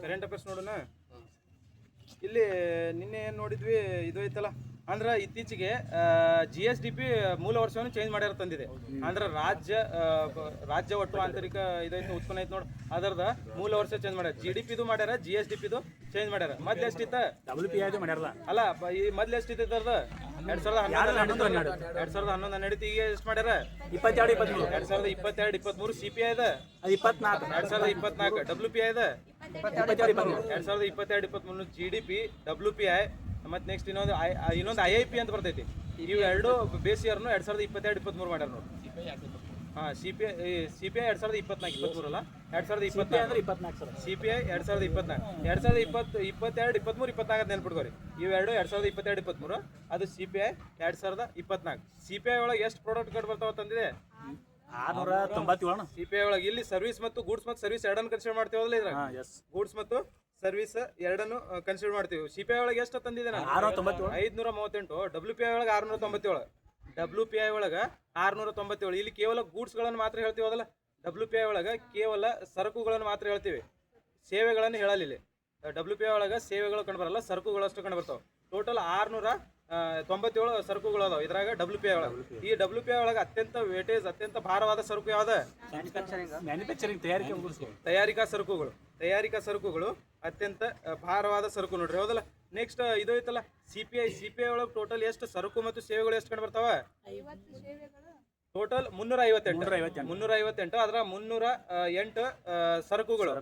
Current affairs ನೋಡೋಣ. ಇಲ್ಲಿ ನಿನ್ನೆ ಏನು ನೋಡಿದ್ವಿ, ಇದು ಐತಲ್ಲ ಅಂದ್ರೆ ಇತ್ತೀಚೆಗೆ GSDP ಮೂಲ ವರ್ಷವನ್ನು ಚೇಂಜ್ ಮಾಡ್ಯಾರ ತಂದಿದೆ. ಅಂದ್ರೆ ರಾಜ್ಯ ಒಟ್ಟು ಆಂತರಿಕ ಇದೈತೆ ಉತ್ಪನ್ನ ಐತೆ ನೋಡಿ, ಅದರದ ಮೂಲ ವರ್ಷ ಚೇಂಜ್ ಮಾಡ್ಯಾರ. GDP ಇದು ಮಾಡ್ಯಾರ, GSDP ಇದು ಚೇಂಜ್ ಮಾಡ್ಯಾರ. ಮೊದ್ಲು ಎಷ್ಟಿತ್ತ? ಅಲ್ಲ, ಈ ಮೊದ್ಲು ಎಷ್ಟಿತ್ತು ಇದ್ರದ? 2011 ಈಗ ಎಷ್ಟು ಮಾಡ್ಯಾರ? 2022-23 CPI ಇದೆ, 2024 WPI ಇದೆ, 2022-23 GDP WPI, ಮತ್ತೆ ನೆಕ್ಸ್ಟ್ ಇನ್ನೊಂದು IIP ಅಂತ ಬರ್ತೈತಿ. ಇವು ಎರಡು ಬೇಸ್ ಇಯರ್ನು 2022-23 ಮಾಡ್ಯಾರ ನೋಡಿ. CPI 2024-23 ಅಲ್ಲ, 2024 CPI 2024 2022-23 ನೆನ್ಪಿಟ್ಕೋರಿ. ಇವೆರಡು 2022-23, ಅದು CPI 2024. CPI ಒಳಗೆ ಎಷ್ಟು ಪ್ರಾಡಕ್ಟ್ ಕಾರ್ಡ್ ಬರ್ತಾವ ತಂದಿದೆ? 697. CPI ಒಳಗೆ ಇಲ್ಲಿ ಸರ್ವಿಸ್ ಮತ್ತು ಗೂಡ್ಸ್ ಮತ್ತು ಸರ್ವಿಸ್ ಎರಡನ್ನು ಕನ್ಸಿಡರ್ ಮಾಡ್ತೀವಲ್ಲ. ಇದ್ರಾಗ ಗೂಡ್ಸ್ ಮತ್ತು ಸರ್ವಿಸ್ ಎರಡನ್ನು ಕನ್ಸಿಡರ್ ಮಾಡ್ತೀವಿ. CPI ಒಳಗೆ ಎಷ್ಟು ತಂದಿದೆ? 538. WPI ಒಳಗೆ 697. WPI ಒಳಗೆ 697. ಇಲ್ಲಿ ಕೇವಲ ಗೂಡ್ಸ್ಗಳನ್ನು ಮಾತ್ರ ಹೇಳ್ತೀವಿ ಅದಲ್ಲ. WPI ಒಳಗೆ ಕೇವಲ ಸರಕುಗಳನ್ನು ಮಾತ್ರ ಹೇಳ್ತೀವಿ, ಸೇವೆಗಳನ್ನು ಹೇಳಲ್ಲ. ಇಲ್ಲಿ WPI ಒಳಗೆ ಸೇವೆಗಳು ಕಂಡುಬರಲ್ಲ, ಸರಕುಗಳು ಅಷ್ಟು ಕಂಡು ಬರ್ತಾವೆ. ಟೋಟಲ್ 697 ಸರಕುಗಳು ಅದಾವ ಇದ್ರಾಗ WPI ಒಳಗೆ. ಈ WPI ಒಳಗೆ ಅತ್ಯಂತ ವೇಟೇಜ್, ಅತ್ಯಂತ ಭಾರವಾದ ಸರಕು ಯಾವ್ದ? ಮ್ಯಾನುಫ್ಯಾಕ್ಚರಿಂಗ್ ತಯಾರಿಕಾ ಸರಕುಗಳು ಅತ್ಯಂತ ಭಾರವಾದ ಸರಕು ನೋಡ್ರಿ, ಹೌದಲ್ಲ. ನೆಕ್ಸ್ಟ್ ಇದು ಐತಲ್ಲ CPI ಒಳಗೆ ಟೋಟಲ್ ಎಷ್ಟು ಸರಕು ಮತ್ತು ಸೇವೆಗಳು ಎಷ್ಟು ಕಂಡು ಬರ್ತಾವ? ಟೋಟಲ್ 358. ಅದರ 308 ಸರಕುಗಳು,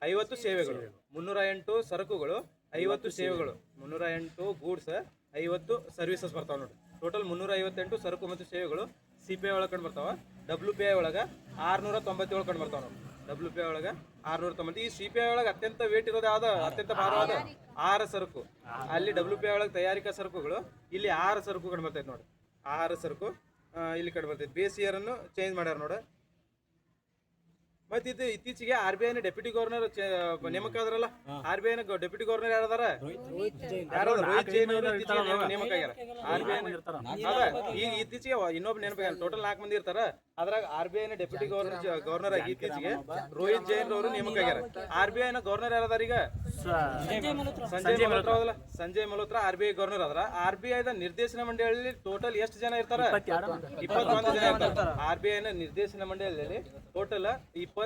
50 ಸೇವೆಗಳು. 308 ಸರಕುಗಳು, 50 ಸೇವೆಗಳು. 308 ಗೂಡ್ಸ್, 50 ಸರ್ವಿಸಸ್ ಬರ್ತಾವ ನೋಡ್ರಿ. ಟೋಟಲ್ 358 ಸರಕು ಮತ್ತು ಸೇವೆಗಳು CPI ಒಳಗೆ ಕಂಡು ಬರ್ತಾವ. WPI ಒಳಗೆ 697 ಕಂಡು ಬರ್ತಾವ ನೋಡಿ. WPI ಒಳಗೆ 690. ಈ CPI ಒಳಗೆ ಅತ್ಯಂತ ವೇಟ್ ಇರೋದು ಯಾವ್ದು? ಅತ್ಯಂತ ಭಾರವಾದ 6 ಸರಕು. ಅಲ್ಲಿ WPI ಒಳಗೆ ತಯಾರಿಕಾ ಸರಕುಗಳು, ಇಲ್ಲಿ 6 ಸರಕು ಕಂಡು ಬರ್ತೈತೆ ನೋಡಿ. 6 ಸರಕು ಇಲ್ಲಿ ಕಂಡು ಬರ್ತೈತೆ. ಬೇಸ್ ಇಯರ್ ಅನ್ನು ಚೇಂಜ್ ಮಾಡ್ಯಾರ ನೋಡ. ಮತ್ತೆ ಇದು ಇತ್ತೀಚೆಗೆ RBI ಡೆಪ್ಯೂಟಿ ಗವರ್ನರ್ ನೇಮಕ ಆದ್ರಲ್ಲ. RBI ಡೆಪ್ಯೂಟಿ ಗವರ್ನರ್ ಯಾರದಾರ? ರೋಹಿತ್ ಜೈನ್ ಅವರು ನೇಮಕ ಆಗ್ಯಾರ. RBI ಈಗ ಇತ್ತೀಚೆಗೆ ಇನ್ನೊಬ್ಬ ನೇಮಕ ಆಗ್ಯಾರ. ಟೋಟಲ್ 4 ಮಂದಿ ಇರ್ತಾರ. ಅದ್ರಾಗ RBI ಡೆಪ್ಯೂಟಿ ಗವರ್ನರ್ ಆಗಿ ಇತ್ತೀಚೆಗೆ ರೋಹಿತ್ ಜೈನ್ ಅವರು ನೇಮಕ ಆಗ್ಯಾರ. RBI ಗವರ್ನರ್ ಯಾರದಾರ ಈಗ? ಸಂಜಯ್ ಮಲ್ಹೋತ್ರಾ RBI ಗವರ್ನರ್ ಆದ್ರ. RBI ನಿರ್ದೇಶನ ಮಂಡಳಿಯಲ್ಲಿ ಟೋಟಲ್ ಎಷ್ಟು ಜನ ಇರ್ತಾರ? 21 ಜನ ಇರ್ತಾರ. RBI ನಿರ್ದೇಶನ ಮಂಡಳಿಯಲ್ಲಿ ಟೋಟಲ್ 21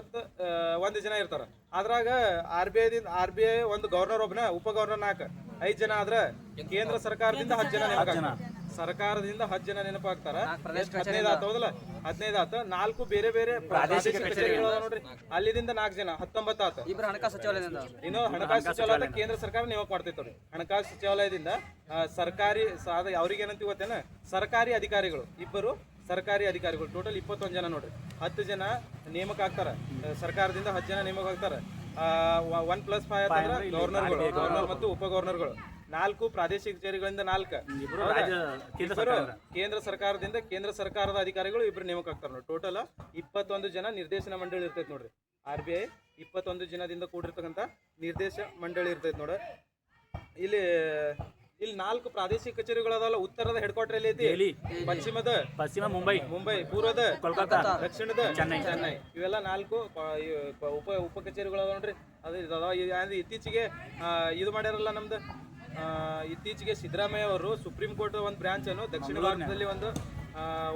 ಜನ ಇರ್ತಾರ. ಅದ್ರಾಗ RBI ಒಂದು ಗವರ್ನರ್, ಒಬ್ಬನ ಉಪ ಗವರ್ನರ್ 4, 5 ಜನ ಆದ್ರ ಕೇಂದ್ರ ಸರ್ಕಾರದಿಂದ 10 ಜನ ನೇಮಕ ಆಗ್ತಾರ. ಸರ್ಕಾರದಿಂದ 10 ಜನ ನೆನಪು ಆಗ್ತಾರ. 15 ಆತ, ಹೌದಲ್ಲ? 15 ಆತ. 4 ಬೇರೆ ಬೇರೆ ಪ್ರಾದೇಶಿಕ ಕಚೇರಿಗಳು ನೋಡ್ರಿ, ಅಲ್ಲಿದಿಂದ 4 ಜನ, 19 ಆತ. ಇಬ್ರು ಹಣಕಾಸು ಸಚಿವಾಲಯದಿಂದ, ಇನ್ನು ಹಣಕಾಸು ಸಚಿವಾಲಯ ಕೇಂದ್ರ ಸರ್ಕಾರ ನೇಮಕ ಮಾಡ್ತೈತ್ರಿ. ಹಣಕಾಸು ಸಚಿವಾಲಯದಿಂದ ಸರ್ಕಾರಿ ಅವ್ರಿಗೆ ಏನಂತ ಗೊತ್ತೇನ? ಸರ್ಕಾರಿ ಅಧಿಕಾರಿಗಳು, ಇಬ್ಬರು ಸರ್ಕಾರಿ ಅಧಿಕಾರಿಗಳು. ಟೋಟಲ್ 21 ಜನ ನೋಡ್ರಿ. 10 ಜನ ನೇಮಕ ಆಗ್ತಾರ ಸರ್ಕಾರದಿಂದ, 10 ಜನ ನೇಮಕ ಆಗ್ತಾರ. 1+5 ಗವರ್ನರ್ ಮತ್ತು ಉಪ ಗವರ್ನರ್ಗಳು. 4 ಪ್ರಾದೇಶಿಕ ಕಚೇರಿಗಳಿಂದ 4, ಕೇಂದ್ರ ಸರ್ಕಾರದಿಂದ ಕೇಂದ್ರ ಸರ್ಕಾರದ ಅಧಿಕಾರಿಗಳು 2 ನೇಮಕ ಆಗ್ತಾರೆ ನೋಡಿ. ಟೋಟಲ್ 21 ಜನ ನಿರ್ದೇಶನ ಮಂಡಳಿ ಇರ್ತೈತೆ ನೋಡ್ರಿ. RBI 21 ಜನದಿಂದ ಕೂಡಿರ್ತಕ್ಕಂಥ ನಿರ್ದೇಶ ಮಂಡಳಿ ಇರ್ತೈತೆ ನೋಡ. ಇಲ್ಲಿ 4 ಪ್ರಾದೇಶಿಕ ಕಚೇರಿಗಳು ಅದಾವಲ್ಲ. ಉತ್ತರದ ಹೆಡ್ ಕ್ವಾರ್ಟರ್ ಎಲ್ಲಿ ಐತಿ? ಪಶ್ಚಿಮ ಮುಂಬೈ, ಪೂರ್ವದ ಕೋಲ್ಕತ್ತಾ, ದಕ್ಷಿಣದ ಚೆನ್ನೈ. ಇವೆಲ್ಲ 4 ಉಪ ಕಚೇರಿಗಳು ಅದಾವ ನೋಡ್ರಿ. ಅದು ಇತ್ತೀಚೆಗೆ ಇದು ಮಾಡ್ಯಾರಲ್ಲ ನಮ್ದು. ಇತ್ತೀಚೆಗೆ ಸಿದ್ದರಾಮಯ್ಯ ಅವರು ಸುಪ್ರೀಂ ಕೋರ್ಟ್ ಒಂದು ಬ್ರಾಂಚ್ ಅನ್ನು ದಕ್ಷಿಣ ಭಾರತದಲ್ಲಿ ಒಂದು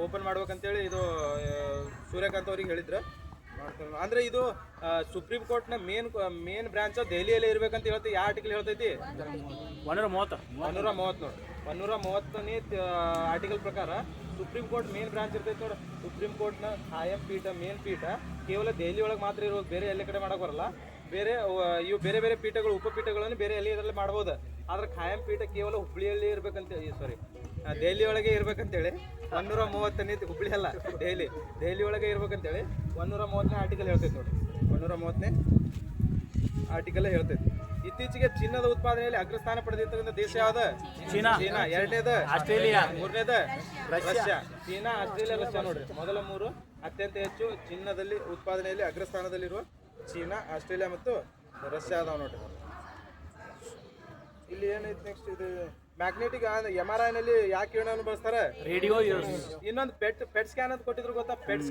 ಓಪನ್ ಮಾಡ್ಬೇಕಂತೇಳಿ ಇದು ಸೂರ್ಯಕಾಂತ್ ಅವ್ರಿಗೆ ಹೇಳಿದ್ರು. ಅಂದ್ರೆ ಇದು ಸುಪ್ರೀಂ ಕೋರ್ಟ್ ನ ಮೇನ್ ಬ್ರಾಂಚ್ ದೆಹಲಿಯಲ್ಲಿ ಇರ್ಬೇಕಂತ ಹೇಳ್ತಿ. ಯಾವ ಆರ್ಟಿಕಲ್ ಹೇಳ್ತೈತಿ? 130 ನೋಡಿ. 130ನೇ ಆರ್ಟಿಕಲ್ ಪ್ರಕಾರ ಸುಪ್ರೀಂ ಕೋರ್ಟ್ ಮೇನ್ ಬ್ರಾಂಚ್ ಇರ್ತೈತಿ ನೋಡಿ. ಸುಪ್ರೀಂ ಕೋರ್ಟ್ ನ ಖಾಯಂ ಪೀಠ, ಮೇನ್ ಪೀಠ ಕೇವಲ ದೆಹಲಿ ಒಳಗೆ ಮಾತ್ರ ಇರೋದು, ಬೇರೆ ಎಲ್ಲ ಕಡೆ ಮಾಡಕ್ ಬರಲ್ಲ. ಬೇರೆ ಇವು ಬೇರೆ ಬೇರೆ ಪೀಠಗಳು, ಉಪಪೀಠಗಳನ್ನು ಬೇರೆ ಎಲ್ಲಿ ಇದರಲ್ಲಿ ಮಾಡ್ಬೋದು. ಆದ್ರೆ ಖಾಯಂ ಪೀಠ ಕೇವಲ ಹುಬ್ಳಿಯಲ್ಲಿ ಇರ್ಬೇಕಂತೇಳಿ, ದೆಹಲಿ ಒಳಗೆ ಇರ್ಬೇಕಂತೇಳಿ 130ನೇ, ಹುಬ್ಳಿ ಅಲ್ಲ, ದೆಹಲಿ ಒಳಗೆ ಇರ್ಬೇಕಂತೇಳಿ 130ನೇ ಆರ್ಟಿಕಲ್ ಹೇಳ್ತೈತಿ ನೋಡಿ. 130ನೇ ಆರ್ಟಿಕಲ್ ಹೇಳ್ತೈತಿ. ಇತ್ತೀಚೆಗೆ ಚಿನ್ನದ ಉತ್ಪಾದನೆಯಲ್ಲಿ ಅಗ್ರಸ್ಥಾನ ಪಡೆದಿರ್ತಕ್ಕಂಥ ದೇಶ ಯಾವ್ದು? ಚೀನಾ. 2ನೇದು ಆಸ್ಟ್ರೇಲಿಯಾ. 3ನೇದು ರಷ್ಯಾ. ಚೀನಾ, ಆಸ್ಟ್ರೇಲಿಯಾ, ರಷ್ಯಾ ನೋಡ್ರಿ. ಮೊದಲ 3 ಅತ್ಯಂತ ಹೆಚ್ಚು ಚಿನ್ನದಲ್ಲಿ ಉತ್ಪಾದನೆಯಲ್ಲಿ ಅಗ್ರಸ್ಥಾನದಲ್ಲಿರುವ ಚೀನಾ, ಆಸ್ಟ್ರೇಲಿಯಾ ಮತ್ತು ರಷ್ಯಾ ಅದಾವ ನೋಡ್ರಿ. ಇಲ್ಲಿ ಏನೈತಿ ನೆಕ್ಸ್ಟ್? ಇದು ಮ್ಯಾಗ್ನೆಟಿಕ್ MRI ನಲ್ಲಿ ಯಾಕೆ ಕಿರಣವನ್ನು ಬಳಸ್ತಾರೆ? ರೇಡಿಯೋ. ಇನ್ನೊಂದು ಪೆಟ್ ಸ್ಕ್ಯಾನ್ ಅಂತ ಕೊಟ್ಟಿದ್ರು ಗೊತ್ತಾ? ಪೆಟ್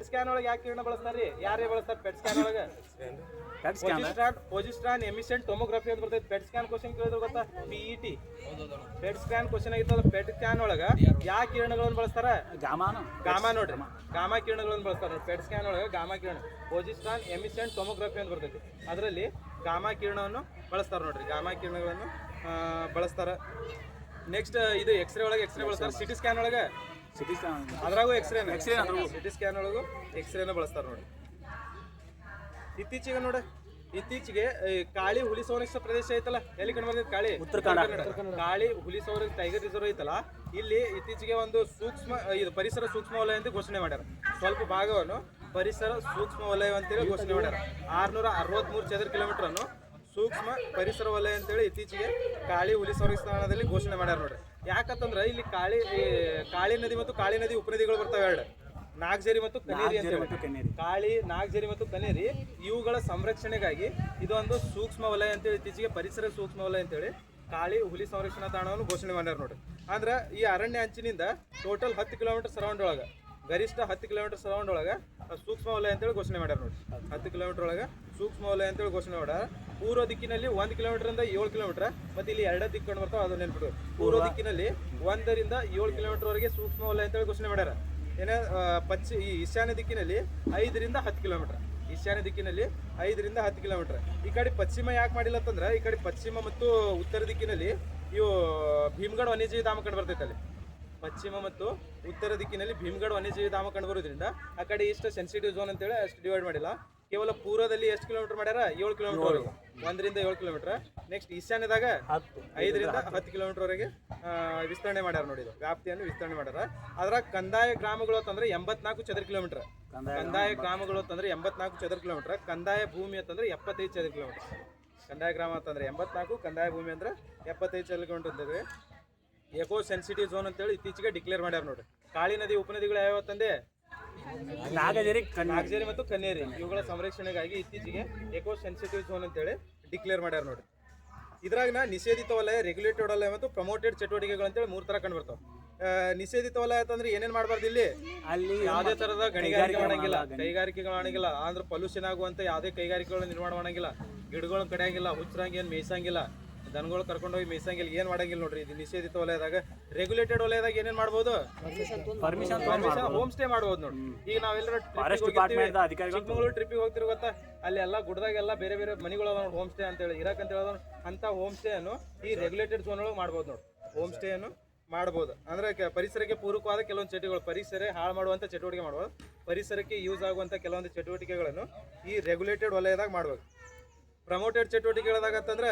ಸ್ಕ್ಯಾನ್ ಒಳಗೆ ಯಾಕೆ ಕಿರಣ ಬಳಸ್ತಾರ್ರಿ? ಯಾರೇ ಬಳಸ್ತಾರೆ ಪೆಟ್ ಸ್ಕ್ಯಾನ್ ಒಳಗೆ? PET scan positron emission tomography ಅಂತ ಬರ್ತೈತೆ. ಪೆಟ್ ಸ್ಕ್ಯಾನ್ ಕ್ವಶನ್ ಕೇಳಿದ್ರು ಗೊತ್ತಾ? PET ಪೆಟ್ ಸ್ಕ್ಯಾನ್ ಕ್ವಶನ್ ಆಗಿತ್ತಲ್ಲ. ಪೆಟ್ ಸ್ಕ್ಯಾನ್ ಒಳಗ ಯಾವ ಕಿರಣಗಳನ್ನು ಬಳಸ್ತಾರ? ಗಾಮಾ ನೋಡ್ರಿ, ಗಾಮಾ ಕಿರಣಗಳನ್ನು ಬಳಸ್ತಾರ ನೋಡಿ. ಪೆಟ್ ಸ್ಕ್ಯಾನ್ ಒಳಗ ಗಾಮಾ ಕಿರಣ ಪೊಸಿಸ್ಟ್ರಾನ್ ಎಮಿಷನ್ ಟೊಮೋಗ್ರಫಿ ಅಂತ ಬರ್ತೈತಿ. ಅದರಲ್ಲಿ ಗಾಮಾ ಕಿರಣವನ್ನು ಬಳಸ್ತಾರ ನೋಡ್ರಿ. ಗಾಮಾ ಕಿರಣಗಳನ್ನು ಬಳಸ್ತಾರ. ನೆಕ್ಸ್ಟ್ ಇದು ಎಕ್ಸ್ರೇ ಒಳಗೆ ಎಕ್ಸ್ರೇ ಬಳಸ್ತಾರ. ಸಿಟಿ ಸ್ಕ್ಯಾನ್ ಒಳಗೆ ಅದ್ರಾಗೂ ಎಕ್ಸ್ರೇ ಸಿಟಿ ಸ್ಕ್ಯಾನ್ ಒಳಗೂ ಎಕ್ಸ್ರೇನ ಬಳಸ್ತಾರ ನೋಡಿ. ಇತ್ತೀಚೆಗೆ ನೋಡ, ಇತ್ತೀಚೆಗೆ ಕಾಳಿ ಹುಲಿ ಸಂರಕ್ಷಿತ ಪ್ರದೇಶ ಐತಲ್ಲ, ಎಲ್ಲಿ ಕಂಡು ಬರ್ತೈತೆ? ಕಾಳಿ ಉತ್ತರ ಕನ್ನಡ. ಕಾಳಿ ಹುಲಿ ಸಂರಕ್ಷಿತ ಟೈಗರ್ ರಿಸರ್ವ್ ಐತಲ್ಲ, ಇಲ್ಲಿ ಇತ್ತೀಚೆಗೆ ಒಂದು ಸೂಕ್ಷ್ಮ ಇದು ಪರಿಸರ ಸೂಕ್ಷ್ಮ ವಲಯ ಅಂತ ಘೋಷಣೆ ಮಾಡ್ಯಾರ. ಸ್ವಲ್ಪ ಭಾಗವನ್ನು ಪರಿಸರ ಸೂಕ್ಷ್ಮ ವಲಯ ಅಂತೇಳಿ ಘೋಷಣೆ ಮಾಡ್ಯಾರ. 663 ಚದರ ಕಿಲೋಮೀಟರ್ ಅನ್ನು ಸೂಕ್ಷ್ಮ ಪರಿಸರ ವಲಯ ಅಂತೇಳಿ ಇತ್ತೀಚೆಗೆ ಕಾಳಿ ಹುಲಿ ಸಂರಕ್ಷಿತ ತಾಣದಲ್ಲಿ ಘೋಷಣೆ ಮಾಡ್ಯಾರ ನೋಡ್ರಿ. ಯಾಕಂತಂದ್ರೆ ಇಲ್ಲಿ ಕಾಳಿ ನದಿ ಮತ್ತು ಕಾಳಿ ನದಿ ಉಪನದಿಗಳು ಬರ್ತಾವೆ ಎರಡು, ನಾಗಜೇರಿ ಮತ್ತು ಕನೇರಿ ಅಂತ. ಕಾಳಿ, ನಾಗಜೇರಿ ಮತ್ತು ಕನೇರಿ ಇವುಗಳ ಸಂರಕ್ಷಣೆಗಾಗಿ ಇದೊಂದು ಸೂಕ್ಷ್ಮ ವಲಯ ಅಂತೇಳಿ ಇತ್ತೀಚೆಗೆ ಪರಿಸರ ಸೂಕ್ಷ್ಮ ವಲಯ ಅಂತೇಳಿ ಕಾಳಿ ಹುಲಿ ಸಂರಕ್ಷಣಾ ತಾಣವನ್ನು ಘೋಷಣೆ ಮಾಡ್ಯಾರ ನೋಡ್ರಿ. ಅಂದ್ರೆ ಈ ಅರಣ್ಯ ಅಂಚಿನಿಂದ ಟೋಟಲ್ 10 ಕಿಲೋಮೀಟರ್ ಸರೌಂಡ್ ಒಳಗೆ, ಗರಿಷ್ಠ 10 ಕಿಲೋಮೀಟರ್ ಸರೌಂಡ್ ಒಳಗೆ ಸೂಕ್ಷ್ಮ ವಲಯ ಅಂತೇಳಿ ಘೋಷಣೆ ಮಾಡ್ಯಾರ ನೋಡಿ. 10 ಕಿಲೋಮೀಟರ್ ಒಳಗೆ ಸೂಕ್ಷ್ಮ ವಲಯ ಅಂತೇಳಿ ಘೋಷಣೆ ಮಾಡ್ಯಾರ. ಪೂರ್ವ ದಿಕ್ಕಿನಲ್ಲಿ 1 ಕಿಲೋಮೀಟರ್ 7 ಕಿಲೋಮೀಟರ್, ಮತ್ತೆ ಇಲ್ಲಿ 2 ದಿಕ್ಕೊಂಡು ಬರ್ತಾವೆ, ಅದು ನೆನ್ಪಿಡು. ಪೂರ್ವ ದಿಕ್ಕಿನಲ್ಲಿ 1 ರಿಂದ 7 ಕಿಲೋಮೀಟರ್ ವರೆಗೆ ಸೂಕ್ಷ್ಮ ವಲಯ ಅಂತೇಳಿ ಘೋಷಣೆ ಮಾಡ್ಯಾರ. ಈ ಈಶಾನ್ಯ ದಿಕ್ಕಿನಲ್ಲಿ 5 ರಿಂದ 10 ಕಿಲೋಮೀಟರ್. ಈಶಾನ್ಯ ದಿಕ್ಕಿನಲ್ಲಿ 5 ರಿಂದ 10 ಕಿಲೋಮೀಟರ್. ಈ ಕಡೆ ಪಶ್ಚಿಮ ಯಾಕೆ ಮಾಡಿಲ್ಲ ಅಂತಂದ್ರೆ, ಈ ಕಡೆ ಪಶ್ಚಿಮ ಮತ್ತು ಉತ್ತರ ದಿಕ್ಕಿನಲ್ಲಿ ಇವು ಭೀಮಗಢ ವನ್ಯಜೀವಿ ಧಾಮ ಕಂಡು ಬರ್ತೈತೆ. ಅಲ್ಲಿ ಪಶ್ಚಿಮ ಮತ್ತು ಉತ್ತರ ದಿಕ್ಕಿನಲ್ಲಿ ಭೀಮಗಢ ವನ್ಯಜೀವಿ ಧಾಮ ಕಂಡು ಬರೋದ್ರಿಂದ ಆ ಕಡೆ ಇಷ್ಟು ಸೆನ್ಸಿಟಿವ್ ಝೋನ್ ಅಂತೇಳಿ ಅಷ್ಟು ಡಿವೈಡ್ ಮಾಡಿಲ್ಲ. ಕೇವಲ ಪೂರ್ವದಲ್ಲಿ ಎಷ್ಟು ಕಿಲೋಮೀಟರ್ ಮಾಡ್ಯಾರ? 7 ಕಿಲೋಮೀಟರ್ ವರೆಗೆ, 1 ರಿಂದ 7 ಕಿಲೋಮೀಟರ್. ನೆಕ್ಸ್ಟ್ ಈಶಾನ್ಯದಾಗ 5 ರಿಂದ 10 ಕಿಲೋಮೀಟರ್ ವರೆಗೆ ವಿಸ್ತರಣೆ ಮಾಡ್ಯಾರ ನೋಡಿ. ಇದು ವ್ಯಾಪ್ತಿಯನ್ನು ವಿಸ್ತರಣೆ ಮಾಡ್ಯಾರ. ಅದ್ರಾಗ ಕಂದಾಯ ಗ್ರಾಮಗಳು ಅಂತಂದ್ರೆ 84 ಚದರ ಕಿಲೋಮೀಟರ್. ಕಂದಾಯ ಗ್ರಾಮಗಳು ಅಂತಂದ್ರೆ 84 ಚದರ ಕಿಲೋಮೀಟರ್. ಕಂದಾಯ ಭೂಮಿ ಅಂತಂದ್ರೆ 75 ಚದರ ಕಿಲೋಮೀಟರ್. ಕಂದಾಯ ಗ್ರಾಮ ಅಂತಂದ್ರೆ 84, ಕಂದಾಯ ಭೂಮಿ ಅಂದ್ರೆ 75 ಚದರ ಕಿಲೋಮೀಟರ್ ಅಂತಂದ್ರೆ ಎಕೋ ಸೆನ್ಸಿಟಿವ್ ಝೋನ್ ಅಂತೇಳಿ ಇತ್ತೀಚೆಗೆ ಡಿಕ್ಲೇರ್ ಮಾಡ್ಯಾರ ನೋಡಿ. ಕಾಳಿ ನದಿ ಉಪನದಿಗಳು ಯಾವ ತಂದೆ? ನಾಗಜೇರಿ ಮತ್ತು ಕನ್ನೇರಿ. ಇವುಗಳ ಸಂರಕ್ಷಣೆಗಾಗಿ ಇತ್ತೀಚೆಗೆ ಎಕೋ ಸೆನ್ಸಿಟಿವ್ ಝೋನ್ ಅಂತೇಳಿ ಡಿಕ್ಲೇರ್ ಮಾಡ್ಯಾರ ನೋಡಿ. ಇದ್ರಾಗ ನಿಷೇಧಿತ ವಲಯ, ರೆಗ್ಯುಲೇಟೆಡ್ ವಲಯ ಮತ್ತು ಪ್ರಮೋಟೆಡ್ ಚಟುವಟಿಕೆಗಳು ಅಂತೇಳಿ 3 ತರ ಕಂಡು ಬರ್ತಾವೆ. ನಿಷೇಧಿತ ವಲಯ ಅಂತಂದ್ರೆ ಏನೇನ್ ಮಾಡಬಾರ್ದಿಲ್ಲಿ? ಅಲ್ಲಿ ಯಾವುದೇ ತರದ ಗಣಿಗಾರಿಕೆ ಮಾಡಂಗಿಲ್ಲ, ಕೈಗಾರಿಕೆಗಳು ಮಾಡಂಗಿಲ್ಲ, ಅಂದ್ರೆ ಪೊಲ್ಯೂಷನ್ ಆಗುವಂತ ಯಾವುದೇ ಕೈಗಾರಿಕೆಗಳನ್ನ ನಿರ್ಮಾಣ ಮಾಡಂಗಿಲ್ಲ, ಗಿಡಗಳನ್ನ ಕಡಿಯಂಗಿಲ್ಲ, ಹುಚ್ಚರಂಗ ಏನ್ ಮೇಯ್ಸಂಗಿಲ್ಲ, ದನಗಳು ಕರ್ಕೊಂಡೋಗಿ ಮೇಯ್ಸಂಗಿಲ್ಲ, ಏನ್ ಮಾಡಂಗಿಲ್ಲ ನೋಡ್ರಿ. ಇದು ನಿಷೇಧಿತ ವಲಯದಾಗ. ರೆಗ್ಯುಲೇಟೆಡ್ ವಲಯದಾಗ ಏನೇನ್ ಮಾಡ್ಬೋದು? ಪರ್ಮಿಷನ್ ಹೋಮ್ ಸ್ಟೇ ಮಾಡ್ಬೋದು ನೋಡ್ರಿ. ಈಗ ನಾವೆಲ್ಲರೂ ಚಿಕ್ಕಮಗಳೂರು ಟ್ರಿಪ್ಪಿಗೆ ಹೋಗ್ತಿರೋ ಗೊತ್ತಾ, ಅಲ್ಲಿ ಎಲ್ಲ ಗುಡ್ದಾಗೆಲ್ಲ ಬೇರೆ ಬೇರೆ ಮನೆಗಳು ಅದಾವ ಹೋಮ್ ಸ್ಟೇ ಅಂತೇಳಿ, ಇರಾಕಂತ ಹೇಳೋದು. ಅಂತ ಹೋಮ್ ಸ್ಟೇ ಅನ್ನು ಈ ರೆಗ್ಯುಲೇಟೆಡ್ ಝೋನ್ ಒಳಗೆ ಮಾಡ್ಬೋದು ನೋಡಿ. ಹೋಮ್ ಸ್ಟೇ ಅನ್ನು ಮಾಡ್ಬೋದು. ಅಂದ್ರೆ ಪರಿಸರಕ್ಕೆ ಪೂರಕವಾದ ಕೆಲವೊಂದು ಚಟುವಟಿಕೆಗಳು, ಪರಿಸರ ಹಾಳು ಮಾಡುವಂಥ ಚಟುವಟಿಕೆ ಮಾಡ್ಬೋದು. ಪರಿಸರಕ್ಕೆ ಯೂಸ್ ಆಗುವಂಥ ಕೆಲವೊಂದು ಚಟುವಟಿಕೆಗಳನ್ನು ಈ ರೆಗ್ಯುಲೇಟೆಡ್ ವಲಯದಾಗ ಮಾಡ್ಬೋದು. ಪ್ರಮೋಟೆಡ್ ಚಟುವಟಿಕೆಗಳದಾಗ ಅಂತಂದ್ರೆ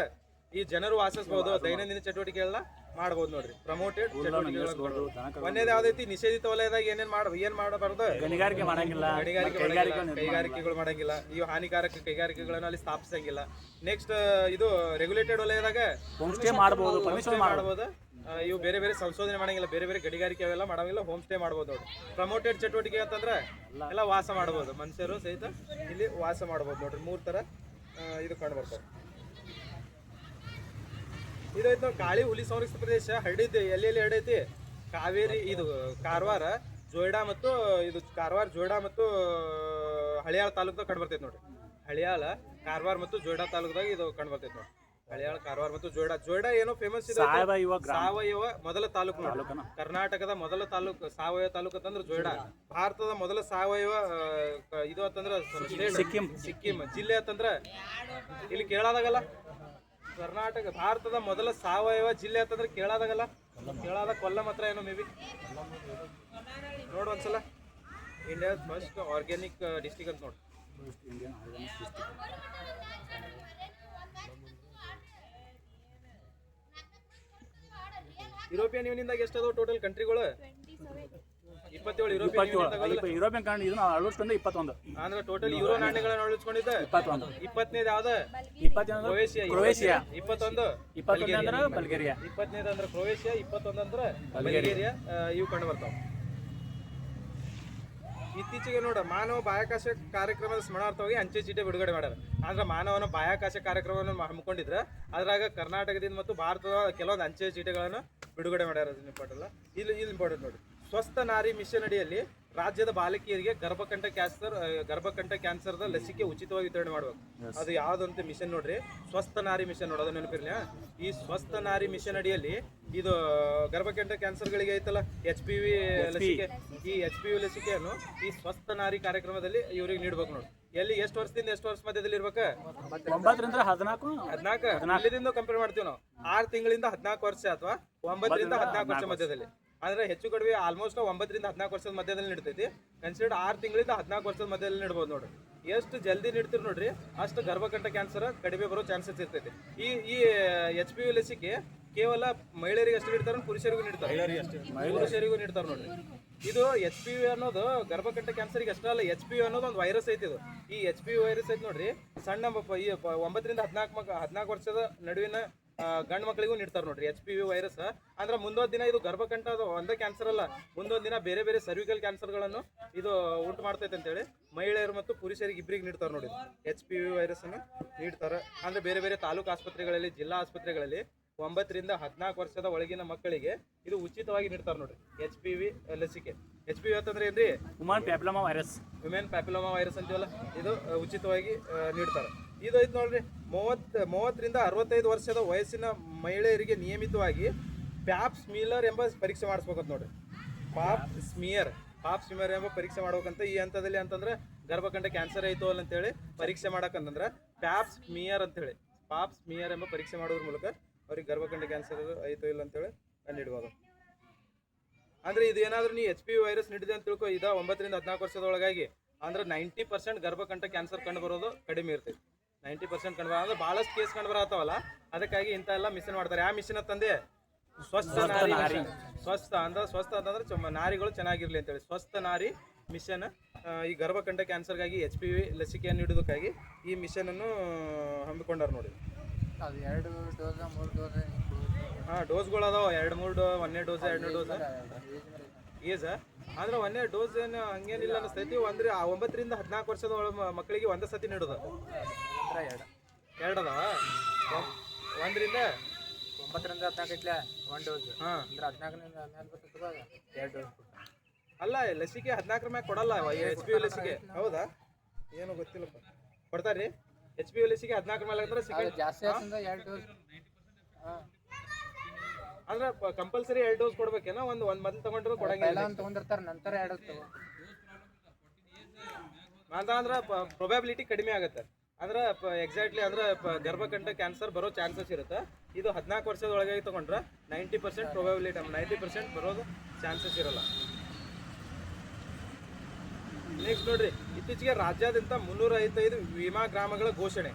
ಈ ಜನರು ವಾಸಿಸಬಹುದು, ದೈನಂದಿನ ಚಟುವಟಿಕೆಗಳನ್ನ ಮಾಡ್ಬೋದು ನೋಡ್ರಿ. ಪ್ರಮೋಟೆಡ್ ಚಟುವಟಿಕೆಗಳು. ಒಂದೇದು ಯಾವ್ದೈತಿ? ನಿಷೇಧಿತ ವಲಯದಾಗ ಏನ್ ಮಾಡಬಾರ್ದು? ಗಣಿಗಾರಿಕೆ ಮಾಡಂಗಿಲ್ಲ, ಕೈಗಾರಿಕೆಗಳು ಮಾಡಂಗಿಲ್ಲ, ಇವು ಹಾನಿಕಾರಕ ಕೈಗಾರಿಕೆಗಳನ್ನ ಅಲ್ಲಿ ಸ್ಥಾಪಿಸಂಗಿಲ್ಲ. ನೆಕ್ಸ್ಟ್ ಇದು ರೆಗ್ಯುಲೇಟೆಡ್ ವಲಯದಾಗ ಹೋಮ್ ಸ್ಟೇ ಮಾಡ್ಬೋದು, ಇವು ಬೇರೆ ಬೇರೆ ಸಂಶೋಧನೆ ಮಾಡಂಗಿಲ್ಲ, ಬೇರೆ ಬೇರೆ ಗಣಿಗಾರಿಕೆ ಅವೆಲ್ಲ ಮಾಡಂಗಿಲ್ಲ, ಹೋಮ್ ಸ್ಟೇ ಮಾಡ್ಬೋದು ನೋಡ್ರಿ. ಪ್ರಮೋಟೆಡ್ ಚಟುವಟಿಕೆ ಅಂತಂದ್ರೆ ಎಲ್ಲ ವಾಸ ಮಾಡ್ಬೋದು, ಮನುಷ್ಯರು ಸಹಿತ ಇಲ್ಲಿ ವಾಸ ಮಾಡ್ಬೋದು ನೋಡ್ರಿ. 3 ತರ ಇದು ಕಂಡು ಬರ್ತವೆ. ಇದೈತೆ ಕಾಳಿ ಹುಲಿ ಸಂರಕ್ಷಿತ ಪ್ರದೇಶ. ಹರಡಿದ್ದು ಎಲ್ಲೆಲ್ಲಿ ಹರಡೈತಿ? ಕಾವೇರಿ, ಇದು ಕಾರವಾರ, ಜೋಯಿಡಾ ಮತ್ತು ಇದು ಕಾರವಾರ, ಜೋಯಿಡಾ ಮತ್ತು ಹಳಿಯಾಳ ತಾಲೂಕದಾಗ ಕಂಡು ಬರ್ತೈತೆ ನೋಡ್ರಿ. ಹಳಿಯಾಳ, ಕಾರವಾರ ಮತ್ತು ಜೋಯಿಡಾ ತಾಲೂಕದಾಗ ಇದು ಕಂಡು ಬರ್ತೈತೆ ನೋಡ್ರಿ. ಹಳಿಯಾಳ, ಕಾರವಾರ ಮತ್ತು ಜೋಯಿಡಾ ಏನೋ ಫೇಮಸ್ ಇದೆ. ಸಾವಯವ ಮೊದಲ ತಾಲೂಕು ನೋಡ್ರಿ. ಕರ್ನಾಟಕದ ಮೊದಲ ತಾಲೂಕು ಸಾವಯವ ತಾಲೂಕು ಅಂತಂದ್ರೆ ಜೋಯಿಡಾ. ಭಾರತದ ಮೊದಲ ಸಾವಯವ ಇದು ಅಂತಂದ್ರೆ ಸಿಕ್ಕಿಂ. ಜಿಲ್ಲೆ ಅಂತಂದ್ರೆ ಇಲ್ಲಿ ಕೇಳಾದಾಗಲ್ಲ. ಕರ್ನಾಟಕ ಭಾರತದ ಮೊದಲ ಸಾವಯವ ಜಿಲ್ಲೆ ಅಂತಂದ್ರೆ ಕೇಳಾದಾಗಲ್ಲ. ಕೇಳಾದ ಕೊಲ್ಲಂ ಹತ್ರ ಏನೋ ಮೇ ಬಿ ನೋಡು ಒಂದ್ಸಲ. ಇಂಡಿಯಾ ಫಸ್ಟ್ ಆರ್ಗ್ಯಾನಿಕ್ ಡಿಸ್ಟ್ರಿಕ್ಟ್ ಅಂತ ನೋಡಿ. ಯುರೋಪಿಯನ್ ಯೂನಿಯನ್ದಾಗ ಎಷ್ಟದು ಟೋಟಲ್ ಕಂಟ್ರಿಗಳು? 27 ಯುರೋಪಿಯನ್ ಕಂಟ್ರಿ. ಇದನ್ನ ಅಳವಡಿಸ್ಕೊಂಡು 21. ಅಂದ್ರೆ ಟೋಟಲ್ ಯೂರೋ ನಾಣ್ಯಗಳನ್ನ ಅಳವಡಿಸ್ಕೊಂಡಿದ್ದೆ 21. 20ನೇದು ಯಾವ್ದು? ಕ್ರೊವೇಷಿಯಾ. 21 ಅಂದ್ರೆ ಬಲ್ಗೇರಿಯಾ. 20ನೇದು ಅಂದ್ರೆ ಕ್ರೊವೇಷಿಯಾ, 21 ಅಂದ್ರೆ ಬಲ್ಗೇರಿಯಾ. ಇವು ಕಂಡು ಬರ್ತಾವ. ಇತ್ತೀಚೆಗೆ ನೋಡ ಮಾನವ ಬಾಹ್ಯಾಕಾಶ ಕಾರ್ಯಕ್ರಮದ ಸ್ಮರಣಾರ್ಥವಾಗಿ ಅಂಚೆ ಚೀಟಿ ಬಿಡುಗಡೆ ಮಾಡ್ಯಾರ. ಅಂದ್ರೆ ಮಾನವನ ಬಾಹ್ಯಾಕಾಶ ಕಾರ್ಯಕ್ರಮವನ್ನು ಹಮ್ಮಿಕೊಂಡಿದ್ರೆ ಅದ್ರಾಗ ಕರ್ನಾಟಕದಿಂದ ಮತ್ತು ಭಾರತದ ಕೆಲವೊಂದು ಅಂಚೆ ಚೀಟಿಗಳನ್ನು ಬಿಡುಗಡೆ ಮಾಡ್ಯಾರ. ಅದು ಇಂಪಾರ್ಟೆಂಟ್ ಅಲ್ಲ, ಇಲ್ಲಿ ಇಂಪಾರ್ಟೆಂಟ್ ನೋಡಿ. ಸ್ವಸ್ಥ ನಾರಿ ಮಿಷನ್ ಅಡಿಯಲ್ಲಿ ರಾಜ್ಯದ ಬಾಲಕಿಯರಿಗೆ ಗರ್ಭಕಂಠ ಕ್ಯಾನ್ಸರ್ದ ಲಸಿಕೆ ಉಚಿತವಾಗಿ ವಿತರಣೆ ಮಾಡ್ಬೇಕು. ಅದು ಯಾವ್ದಂತ ಮಿಷನ್ ನೋಡ್ರಿ, ಸ್ವಸ್ಥ ನಾರಿ ಮಿಷನ್ ನೋಡೋದು ನೆನಪಿರ್ಲಿ. ಈ ಸ್ವಸ್ಥ ನಾರಿ ಮಿಷನ್ ಅಡಿಯಲ್ಲಿ ಇದು ಗರ್ಭಕಂಠ ಕ್ಯಾನ್ಸರ್ಗಳಿಗೆ ಐತಲ್ಲ HPV ಲಸಿಕೆ, ಈ HPV ಲಸಿಕೆಯನ್ನು ಈ ಸ್ವಸ್ಥ ನಾರಿ ಕಾರ್ಯಕ್ರಮದಲ್ಲಿ ಇವ್ರಿಗೆ ನೀಡ್ಬೇಕು ನೋಡಿ. ಎಲ್ಲಿ ಎಷ್ಟು ವರ್ಷದಿಂದ ಎಷ್ಟು ವರ್ಷ ಮಧ್ಯದಲ್ಲಿ ಇರ್ಬೇಕು? 9 ರಿಂದ 14. 14 ಇಲ್ಲಿಂದ ಕಂಪೇರ್ ಮಾಡ್ತೀವಿ ನಾವು. 6 ತಿಂಗಳಿಂದ 14 ವರ್ಷ ಅಥವಾ 9 ರಿಂದ 14 ವರ್ಷ ಮಧ್ಯದಲ್ಲಿ. ಅಂದ್ರೆ ಹೆಚ್ಚು ಕಡಿಮೆ ಆಲ್ಮೋಸ್ಟ್ 9 ರಿಂದ 14 ವರ್ಷದ ಮಧ್ಯದಲ್ಲಿ ನೀಡ್ತೈತಿ. ಕನ್ಸಿಡರ್ 6 ತಿಂಗಳಿಂದ 14 ವರ್ಷದ ಮಧ್ಯದಲ್ಲಿ ನೀಡ್ಬೋದು ನೋಡ್ರಿ. ಎಷ್ಟು ಜಲ್ದಿ ನೀಡ್ತೀರಿ ನೋಡ್ರಿ ಅಷ್ಟು ಗರ್ಭಕಂಠ ಕ್ಯಾನ್ಸರ್ ಕಡಿಮೆ ಬರೋ ಚಾನ್ಸಸ್ ಇರ್ತೈತಿ. ಈ HPV ಲಸಿಕೆ ಕೇವಲ ಮಹಿಳೆಯರಿಗೆ ಅಷ್ಟು ನೀಡ್ತಾರೆ, ಪುರುಷರಿಗೂ ನೀಡ್ತಾರೆ ನೋಡ್ರಿ. ಇದು HPV ಅನ್ನೋದು ಗರ್ಭಕಂಠ ಕ್ಯಾನ್ಸರ್ಗೆ ಅಷ್ಟೇ ಅಲ್ಲ, HPV ಅನ್ನೋದು ಒಂದು ವೈರಸ್ ಐತಿ. ಇದು ಈ HPV ವೈರಸ್ ಐತಿ ನೋಡ್ರಿ, ಸಣ್ಣ 9 ರಿಂದ 14 ವರ್ಷದ ನಡುವಿನ ಗಂಡು ಮಕ್ಕಳಿಗೂ ನೀಡ್ತಾರೆ ನೋಡ್ರಿ HPV ವೈರಸ್. ಅಂದ್ರೆ ಮುಂದೊಂದು ದಿನ ಇದು ಗರ್ಭಕಂಠ ಒಂದೇ ಕ್ಯಾನ್ಸರ್ ಅಲ್ಲ, ಮುಂದೊಂದು ದಿನ ಬೇರೆ ಬೇರೆ ಸರ್ವಿಕಲ್ ಕ್ಯಾನ್ಸರ್ಗಳನ್ನು ಇದು ಉಂಟು ಮಾಡ್ತೈತೆ ಅಂತೇಳಿ ಮಹಿಳೆಯರು ಮತ್ತು ಪುರುಷರಿಗೆ ಇಬ್ಬರಿಗೆ ನೀಡ್ತಾರೆ ನೋಡಿ. HPV ವೈರಸ್ ಅನ್ನು ನೀಡ್ತಾರೆ. ಅಂದ್ರೆ ಬೇರೆ ಬೇರೆ ತಾಲೂಕು ಆಸ್ಪತ್ರೆಗಳಲ್ಲಿ, ಜಿಲ್ಲಾ ಆಸ್ಪತ್ರೆಗಳಲ್ಲಿ 9 ರಿಂದ 14 ವರ್ಷದ ಒಳಗಿನ ಮಕ್ಕಳಿಗೆ ಇದು ಉಚಿತವಾಗಿ ನೀಡ್ತಾರೆ ನೋಡ್ರಿ HPV ಲಸಿಕೆ. HPV ಅಂತಂದ್ರೆ ಏನ್ರಿ? Human papilloma virus. Human papilloma virus ಅಂತೀವಲ್ಲ, ಇದು ಉಚಿತವಾಗಿ ನೀಡ್ತಾರೆ. ಇದು ಐತೆ ನೋಡ್ರಿ, 30 ರಿಂದ 65 ವರ್ಷದ ವಯಸ್ಸಿನ ಮಹಿಳೆಯರಿಗೆ ನಿಯಮಿತವಾಗಿ ಪ್ಯಾಪ್ ಸ್ಮಿಯರ್ ಎಂಬ ಪರೀಕ್ಷೆ ಮಾಡಿಸ್ಬೇಕಂತ ನೋಡ್ರಿ. ಪಾಪ್ ಸ್ಮಿಯರ್ ಎಂಬ ಪರೀಕ್ಷೆ ಮಾಡ್ಬೇಕಂತ ಈ ಹಂತದಲ್ಲಿ. ಅಂತಂದ್ರೆ ಗರ್ಭಕಂಠ ಕ್ಯಾನ್ಸರ್ ಐತೋ ಅಲ್ಲ ಅಂತೇಳಿ ಪರೀಕ್ಷೆ ಮಾಡಕ್ಕಂತಂದ್ರೆ ಪಾಪ್ ಸ್ಮಿಯರ್ ಎಂಬ ಪರೀಕ್ಷೆ ಮಾಡೋದ್ರ ಮೂಲಕ ಅವ್ರಿಗೆ ಗರ್ಭಕಂಠ ಕ್ಯಾನ್ಸರ್ ಐತೋ ಇಲ್ಲ ಅಂತೇಳಿ ಕಂಡುಹಿಡ್ಬೋದು. ಅಂದ್ರೆ ಇದು ಏನಾದ್ರೂ ನೀವು HPV ವೈರಸ್ ನೀಡಿದೆ ಅಂತ ತಿಳ್ಕೊ, 9 ರಿಂದ 14 ವರ್ಷದ ಒಳಗಾಗಿ ಅಂದ್ರೆ 90% ಗರ್ಭಕಂಠ ಕ್ಯಾನ್ಸರ್ ಕಂಡು ಬರೋದು ಕಡಿಮೆ ಇರ್ತೈತಿ. 90% ಕಂಡು ಅಂದ್ರೆ ಬಹಳಷ್ಟು ಕೇಸ್ ಕಂಡು ಬರತ್ತವಲ್ಲ, ಅದಕ್ಕಾಗಿ ಇಂಥ ಎಲ್ಲ ಮಿಷನ್ ಮಾಡ್ತಾರೆ. ಯಾವ ಮಿಷನ್ ಅಂತಂದೆ? ಸ್ವಸ್ಥ ನಾರಿ. ಸ್ವಸ್ಥ ಅಂತಂದ್ರೆ ನಾರಿಗಳು ಚೆನ್ನಾಗಿರ್ಲಿ ಅಂತೇಳಿ ಸ್ವಸ್ಥ ನಾರಿ ಮಿಷನ್. ಈ ಗರ್ಭಕಂಠ ಕ್ಯಾನ್ಸರ್ಗಾಗಿ HPV ಲಸಿಕೆಯನ್ನು ನೀಡೋದಕ್ಕಾಗಿ ಈ ಮಿಷನ್ ಅನ್ನು ಹಮ್ಮಿಕೊಂಡಾರ ನೋಡಿ. ಅದು 2 ಡೋಸ್ 3 ಡೋಸ್ ಡೋಸ್ಗಳು ಅದಾವ. 2-3 ಡೋಸ್, 1ನೇ ಡೋಸ್ 2ನೇ ಡೋಸ್ ಏಜ್. ಅಂದ್ರೆ 1ನೇ ಡೋಸ್ ಏನು ಹಂಗೇನಿಲ್ಲ ಅನಿಸ್ತೈತಿ. ಅಂದ್ರೆ 9 ರಿಂದ 14 ವರ್ಷದ ಮಕ್ಕಳಿಗೆ ಒಂದೇ ಸತಿ ನೀಡೋದು. 2 ಅದಾವ. 1 ರಿಂದ 9 ರಿಂದ 14 1 ಡೋಸ್. ಅಂದ್ರೆ 14 ರಿಂದ 14 2 ಡೋಸ್. ಅಲ್ಲ, ಲಸಿಕೆ 14 ಮ್ಯಾಗ ಕೊಡಲ್ಲ HPV ಲಸಿಕೆ. ಹೌದಾ? ಏನು ಗೊತ್ತಿಲ್ಲಪ್ಪ. ಕೊಡ್ತಾರ್ರಿ HPV ಲಸಿಕೆ 14 ಮೇಲೆ ಅಂದ್ರೆ ಜಾಸ್ತಿ ಆಯ್ತಂದ್ರೆ 2 ಡೋಸ್. ಅಂದ್ರೆ ಕಂಪಲ್ಸರಿ 2 ಡೋಸ್ ಕೊಡ್ಬೇಕೇನೋ? ಒಂದು ಮಂತ್ ತಗೊಂಡ್ರು ಕೊಡಂಗಿಲ್ಲ. ತಗೊಂಡಿರ್ತಾರೆ, ನಂತರ 2 ಡೋಸ್ ಅಂದ್ರೆ ಪ್ರೊಬ್ಯಾಬಿಲಿಟಿ ಕಡಿಮೆ ಆಗುತ್ತೆ. ಅಂದ್ರೆ ಎಕ್ಸಾಕ್ಟ್ಲಿ ಅಂದ್ರೆ ಗರ್ಭಕಂಠ ಕ್ಯಾನ್ಸರ್ ಬರೋ ಚಾನ್ಸಸ್ ಇರುತ್ತೆ. ಇದು 14 ವರ್ಷದ ಒಳಗಾಗಿ ತಗೊಂಡ್ರೆ 90% ಪ್ರೊಬ್ಯಾಬಿಲಿಟಿ, 90% ಬರೋದು ಚಾನ್ಸಸ್ ಇರಲ್ಲ. ನೆಕ್ಸ್ಟ್ ನೋಡ್ರಿ, ಇತ್ತೀಚೆಗೆ ರಾಜ್ಯಾದ್ಯಂತ 355 ವಿಮಾ ಗ್ರಾಮಗಳ ಘೋಷಣೆ.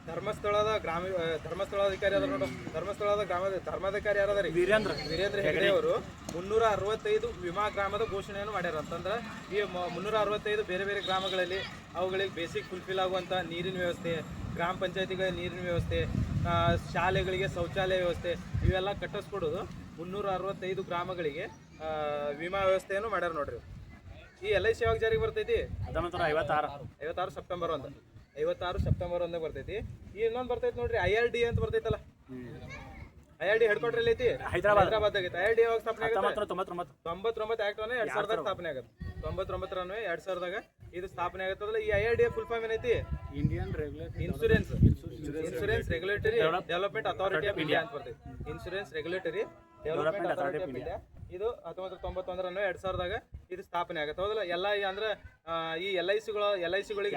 ಧರ್ಮಸ್ಥಳದ ಧರ್ಮಸ್ಥಳಾಧಿಕಾರಿ ಅದ ನೋಡು, ಧರ್ಮಾಧಿಕಾರಿ ಯಾರದಾರಿ? ವೀರೇಂದ್ರ ಹೆಗಡೆ ಅವರು 365 ವಿಮಾ ಗ್ರಾಮದ ಘೋಷಣೆಯನ್ನು ಮಾಡ್ಯಾರ. ಅಂತಂದ್ರೆ ಈ 365 ಬೇರೆ ಬೇರೆ ಗ್ರಾಮಗಳಲ್ಲಿ ಅವುಗಳಿಗೆ ಬೇಸಿಕ್ ಫುಲ್ಫಿಲ್ ಆಗುವಂಥ ನೀರಿನ ವ್ಯವಸ್ಥೆ, ಗ್ರಾಮ ಪಂಚಾಯತಿಗಳ ನೀರಿನ ವ್ಯವಸ್ಥೆ, ಶಾಲೆಗಳಿಗೆ ಶೌಚಾಲಯ ವ್ಯವಸ್ಥೆ ಇವೆಲ್ಲ ಕಟ್ಟಿಸ್ಕೊಡೋದು 365 ಗ್ರಾಮಗಳಿಗೆ ವಿಮಾ ವ್ಯವಸ್ಥೆಯನ್ನು ಮಾಡ್ಯಾರ ನೋಡ್ರಿ. ಈ LIC ಯಾವಾಗ ಜಾರಿಗೆ ಬರ್ತೈತಿ? 1956 ಸೆಪ್ಟೆಂಬರ್ 1. 56 ಸೆಪ್ಟೆಂಬರ್ 1 ಬರ್ತೈತಿ. ಈ ಇನ್ನೊಂದು ಬರ್ತೈತಿ ನೋಡ್ರಿ, IRD ಅಂತ ಬರ್ತೈತಲ್ಲ. IRD ಹೆಡ್ ಕ್ವಾರ್ಟರ್ ಎಲ್ಲಿ ಐತಿ? ಹೈದರಾಬಾದ್ ಆಗೈತಿ. IRD ಯಾವಾಗ ಸ್ಥಾಪನೆ ಆಗುತ್ತೆ? 99 ಆಕ್ಟ್ 2000 ಸ್ಥಾಪನೆ ಆಗುತ್ತೆ. 99 2000 ಇದು ಸ್ಥಾಪನೆ ಆಗುತ್ತಲ್ಲ. ಈ IRD ಫುಲ್ ಫಾರ್ಮ್ ಏನೈತಿ? Indian insurance regulatory development authority of India ಅಂತ ಬರ್ತೈತಿ. Insurance regulatory development authority of India. ಇದು 1991 2000 ಇದು ಸ್ಥಾಪನೆ ಆಗುತ್ತೆ. ಹೌದಲ್ಲ? ಎಲ್ಲ ಅಂದ್ರೆ ಈ LICಗಳಿಗೆ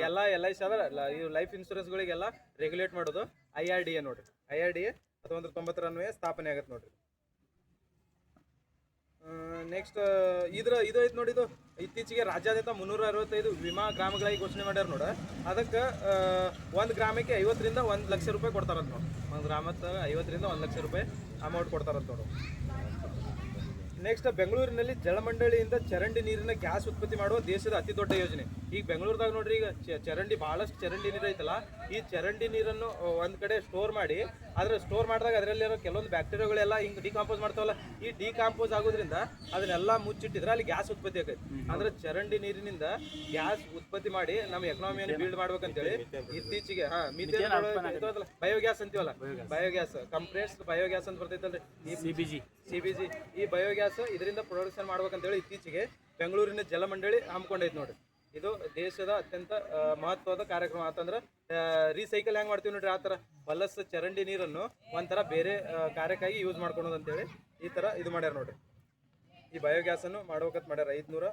ಎಲ್ಲ LIC ಅದ ಈ ಲೈಫ್ ಇನ್ಶೂರೆನ್ಸ್ಗಳಿಗೆಲ್ಲ ರೆಗ್ಯುಲೇಟ್ ಮಾಡೋದು IRDA ನೋಡ್ರಿ. IRDA 1990 ಸ್ಥಾಪನೆ ಆಗತ್ತೆ ನೋಡ್ರಿ. ನೆಕ್ಸ್ಟ್ ಇದು ಐತೆ ನೋಡಿ. ಇದು ಇತ್ತೀಚೆಗೆ ರಾಜ್ಯಾದ್ಯಂತ 365 ವಿಮಾ ಗ್ರಾಮಗಳಾಗಿ ಘೋಷಣೆ ಮಾಡ್ಯಾರ ನೋಡ. ಅದಕ್ಕೆ ಒಂದು ಗ್ರಾಮಕ್ಕೆ 50 ರಿಂದ 1 ಲಕ್ಷ ರೂಪಾಯಿ ಕೊಡ್ತಾರಂತ ನೋಡಿ. ಒಂದು ಗ್ರಾಮಕ್ಕೆ 50 ರಿಂದ 1 ಲಕ್ಷ ರೂಪಾಯಿ ಅಮೌಂಟ್ ಕೊಡ್ತಾರಂತ ನೋಡು. ನೆಕ್ಸ್ಟ್ ಬೆಂಗಳೂರಿನಲ್ಲಿ ಜಲಮಂಡಳಿಯಿಂದ ಚರಂಡಿ ನೀರಿನ ಗ್ಯಾಸ್ ಉತ್ಪತ್ತಿ ಮಾಡುವ ದೇಶದ ಅತಿ ದೊಡ್ಡ ಯೋಜನೆ. ಈಗ ಬೆಂಗಳೂರದಾಗ ನೋಡ್ರಿ, ಈಗ ಚರಂಡಿ ಬಹಳಷ್ಟು ಚರಂಡಿ ನೀರು ಐತಲ್ಲ, ಈ ಚರಂಡಿ ನೀರನ್ನು ಒಂದ್ ಕಡೆ ಸ್ಟೋರ್ ಮಾಡಿ, ಅದ್ರ ಸ್ಟೋರ್ ಮಾಡಿದಾಗ ಅದರಲ್ಲಿರೋ ಕೆಲವೊಂದು ಬ್ಯಾಕ್ಟೀರಿಯಾಗಳೆಲ್ಲ ಹಿಂಗೆ ಡಿಕಾಂಪೋಸ್ ಮಾಡ್ತಾವಲ್ಲ, ಈ ಡಿಕಾಂಪೋಸ್ ಆಗೋದ್ರಿಂದ ಅದನ್ನೆಲ್ಲ ಮುಚ್ಚಿಟ್ಟಿದ್ರೆ ಅಲ್ಲಿ ಗ್ಯಾಸ್ ಉತ್ಪತ್ತಿ ಆಗೈತೆ. ಅಂದ್ರೆ ಚರಂಡಿ ನೀರಿನಿಂದ ಗ್ಯಾಸ್ ಉತ್ಪತ್ತಿ ಮಾಡಿ ನಮ್ಮ ಎಕನಾಮಿಯನ್ನು ಬಿಲ್ಡ್ ಮಾಡ್ಬೇಕಂತೇಳಿ ಇತ್ತೀಚೆಗೆ ಬಯೋಗ್ಯಾಸ್ ಅಂತೀವಲ್ಲ, ಬಯೋಗ್ಯಾಸ್ ಕಂಪ್ರೆಸ್ಡ್ ಬಯೋಗ್ಯಾಸ್ ಅಂತ ಬರ್ತೈತಲ್ರಿ, ಈ CBG ಈ ಬಯೋಗ್ಯಾಸ್ ಇದರಿಂದ ಪ್ರೊಡಕ್ಷನ್ ಮಾಡ್ಬೇಕಂತೇಳಿ ಇತ್ತೀಚೆಗೆ ಬೆಂಗಳೂರಿನ ಜಲಮಂಡಳಿ ಹಮ್ಮಿಕೊಂಡೈತೆ ನೋಡ್ರಿ. ಇದು ದೇಶದ ಅತ್ಯಂತ ಮಹತ್ವದ ಕಾರ್ಯಕ್ರಮ. ಅಂತಂದ್ರೆ ರೀಸೈಕಲ್ ಹೆಂಗ್ ಮಾಡ್ತೀವಿ ನೋಡ್ರಿ, ಆ ಥರ ಹೊಲಸ್ ಚರಂಡಿ ನೀರನ್ನು ಒಂಥರ ಬೇರೆ ಕಾರ್ಯಕ್ಕಾಗಿ ಯೂಸ್ ಮಾಡ್ಕೊಳೋದು ಅಂತೇಳಿ ಈ ಥರ ಇದು ಮಾಡ್ಯಾರ ನೋಡ್ರಿ. ಈ ಬಯೋಗ್ಯಾಸ್ ಅನ್ನು ಮಾಡ್ಬೇಕಂತ ಮಾಡ್ಯಾರ 550.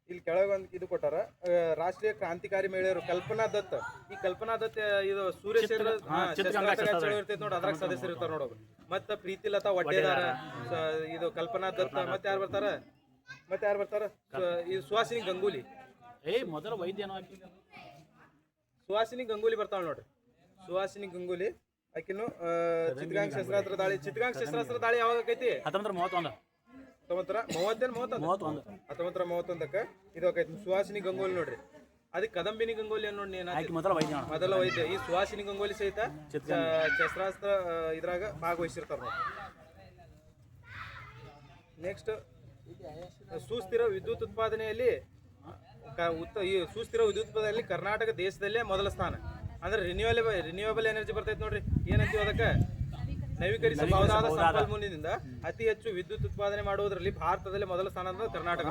ಇಲ್ಲಿ ಕೆಳಗೆ ಒಂದು ಇದು ಕೊಟ್ಟಾರ, ರಾಷ್ಟ್ರೀಯ ಕ್ರಾಂತಿಕಾರಿ ಮಹಿಳೆಯರು ಕಲ್ಪನಾ ದತ್. ಈ ಕಲ್ಪನಾ ದತ್ ಇದು ಸೂರ್ಯಚಂದ್ರ ಇರ್ತೈತೆ ನೋಡಿ, ಅದ್ರಾಗ ಸದಸ್ಯರು ಇರ್ತಾರ ನೋಡೋದು. ಮತ್ತ ಪ್ರೀತಿಲತಾ ಒಡ್ಡೇದಾರ, ಇದು ಕಲ್ಪನಾ ದತ್. ಮತ್ತೆ ಯಾರು ಬರ್ತಾರ ಇದು ಸುಹಾಸಿನಿ ಗಂಗೂಲಿ. ಮೊದಲ ವೈದ್ಯನೋ ಸುಹಾಸಿನಿ ಗಂಗೂಲಿ ಬರ್ತಾಳ ನೋಡ್ರಿ. ಸುಹಾಸಿನಿ ಗಂಗೂಲಿ ಆಕಿನು ಚಿತ್ರಗಾಂಗ್ ಶಸ್ತ್ರಾಸ್ತ್ರ ದಾಳಿ ಯಾವಾಗ ಆಕೈತಿ? 1931ಕ್ಕೆ ಇದು ಆಕೈತಿ. ಸುಹಾಸಿನಿ ಗಂಗೂಲಿ ನೋಡ್ರಿ. ಅದಕ್ಕೆ ಕದಂಬಿನಿ ಗಂಗೂಲಿ ನೋಡಿ ಮೊದಲ ವೈದ್ಯ. ಈ ಸುಹಾಸಿನಿ ಗಂಗೂಲಿ ಸಹಿತ ಶಸ್ತ್ರಾಸ್ತ್ರ ಇದ್ರಾಗ ಭಾಗವಹಿಸಿರ್ತಾರ ನೋಡಿ. ನೆಕ್ಸ್ಟ್ ಸುಸ್ಥಿರ ವಿದ್ಯುತ್ ಉತ್ಪಾದನೆಯಲ್ಲಿ ಕರ್ನಾಟಕ ದೇಶದಲ್ಲೇ ಮೊದಲ ಸ್ಥಾನ. ಅಂದ್ರೆ ರಿನ್ಯೂಯಬಲ್ ಎನರ್ಜಿ ಬರ್ತೈತೆ ನೋಡ್ರಿ. ಏನಂತೀವಿ ಅದಕ್ಕೆ? ನವೀಕರಿಸಬಹುದಾದ ಸಂಪನ್ಮೂಲದಿಂದ ಅತಿ ಹೆಚ್ಚು ವಿದ್ಯುತ್ ಉತ್ಪಾದನೆ ಮಾಡುವುದರಲ್ಲಿ ಭಾರತದಲ್ಲಿ ಮೊದಲ ಸ್ಥಾನ ಅಂದ್ರೆ ಕರ್ನಾಟಕ.